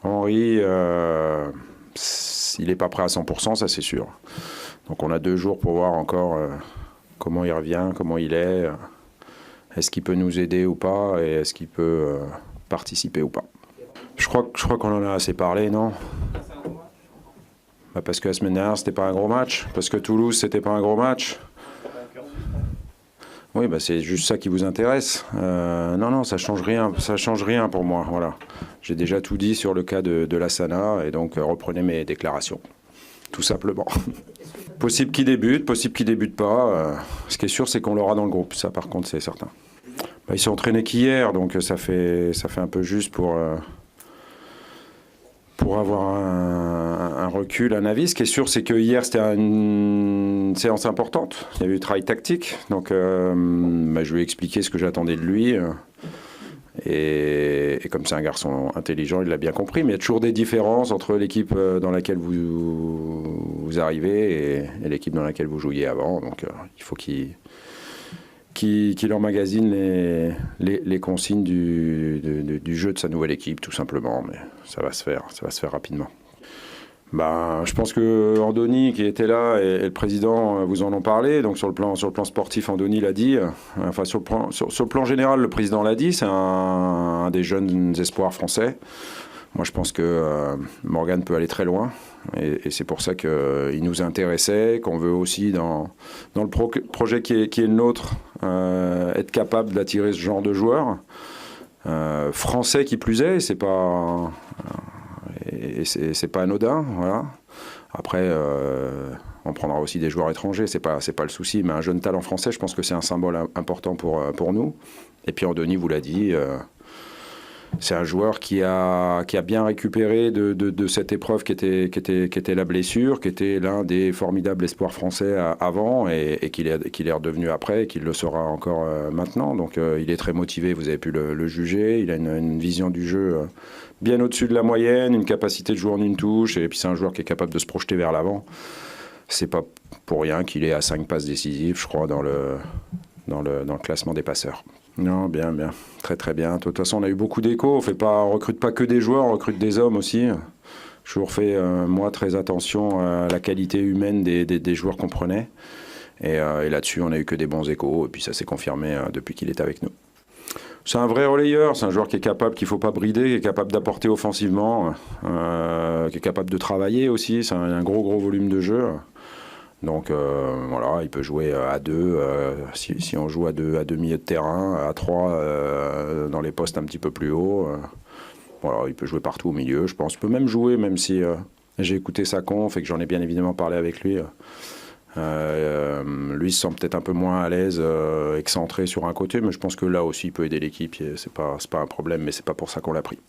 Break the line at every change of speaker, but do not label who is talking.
Henry, il n'est pas prêt à 100%, ça c'est sûr. Donc on a 2 jours pour voir encore comment il revient, comment il est. Est-ce qu'il peut nous aider ou pas, et est-ce qu'il peut participer ou pas. Je crois qu'on en a assez parlé, non? Parce que la semaine dernière, c'était pas un gros match. Parce que Toulouse, c'était pas un gros match. Oui, c'est juste ça qui vous intéresse. Non, ça change rien pour moi. Voilà. J'ai déjà tout dit sur le cas de Lassana, et donc reprenez mes déclarations, tout simplement. Possible qu'il débute, possible qu'il débute pas. Ce qui est sûr, c'est qu'on l'aura dans le groupe. Ça, par contre, c'est certain. Ils s'est entraîné qu'hier, donc ça fait un peu juste pour avoir un recul, un avis. Ce qui est sûr, c'est que hier, c'était une séance importante. Il y a eu du travail tactique. Donc, je lui ai expliqué ce que j'attendais de lui. Et comme c'est un garçon intelligent, il l'a bien compris. Mais il y a toujours des différences entre l'équipe dans laquelle vous arrivez et l'équipe dans laquelle vous jouiez avant. Donc, il faut qu'il emmagasine les consignes du jeu de sa nouvelle équipe, tout simplement. Mais ça va se faire rapidement. Je pense que Andoni, qui était là, et le président vous en ont parlé. Donc sur le plan sportif, Andoni l'a dit. Enfin, sur le plan général, le président l'a dit. C'est un des jeunes espoirs français. Moi, je pense que Morgan peut aller très loin. Et c'est pour ça qu'il nous intéressait, qu'on veut aussi, dans le projet qui est le nôtre, être capable d'attirer ce genre de joueurs. Français qui plus est, c'est pas anodin. Voilà. Après, on prendra aussi des joueurs étrangers, c'est pas le souci. Mais un jeune talent français, je pense que c'est un symbole important pour nous. Et puis Andoni vous l'a dit. C'est un joueur qui a bien récupéré de cette épreuve qui était la blessure, qui était l'un des formidables espoirs français avant et qu'il est redevenu après et qu'il le sera encore maintenant. Donc il est très motivé, vous avez pu le juger. Il a une vision du jeu bien au-dessus de la moyenne, une capacité de jouer en une touche, et puis c'est un joueur qui est capable de se projeter vers l'avant. C'est pas pour rien qu'il est à 5 passes décisives, je crois, dans le classement des passeurs. Non, bien. Très, très bien. De toute façon, on a eu beaucoup d'échos. On recrute pas que des joueurs, on recrute des hommes aussi. J'ai toujours fait, moi, très attention à la qualité humaine des joueurs qu'on prenait. Et là-dessus, on a eu que des bons échos. Et puis, ça s'est confirmé depuis qu'il est avec nous. C'est un vrai relayeur. C'est un joueur qui est capable, qu'il ne faut pas brider, qui est capable d'apporter offensivement, qui est capable de travailler aussi. C'est un gros volume de jeu. Donc voilà, il peut jouer à 2, si on joue à deux milieux de terrain, à 3 dans les postes un petit peu plus hauts. Voilà, il peut jouer partout au milieu, je pense. Il peut même jouer, même si j'ai écouté sa conf et que j'en ai bien évidemment parlé avec lui. Lui se sent peut-être un peu moins à l'aise, excentré sur un côté, mais je pense que là aussi il peut aider l'équipe. C'est pas un problème, mais c'est pas pour ça qu'on l'a pris.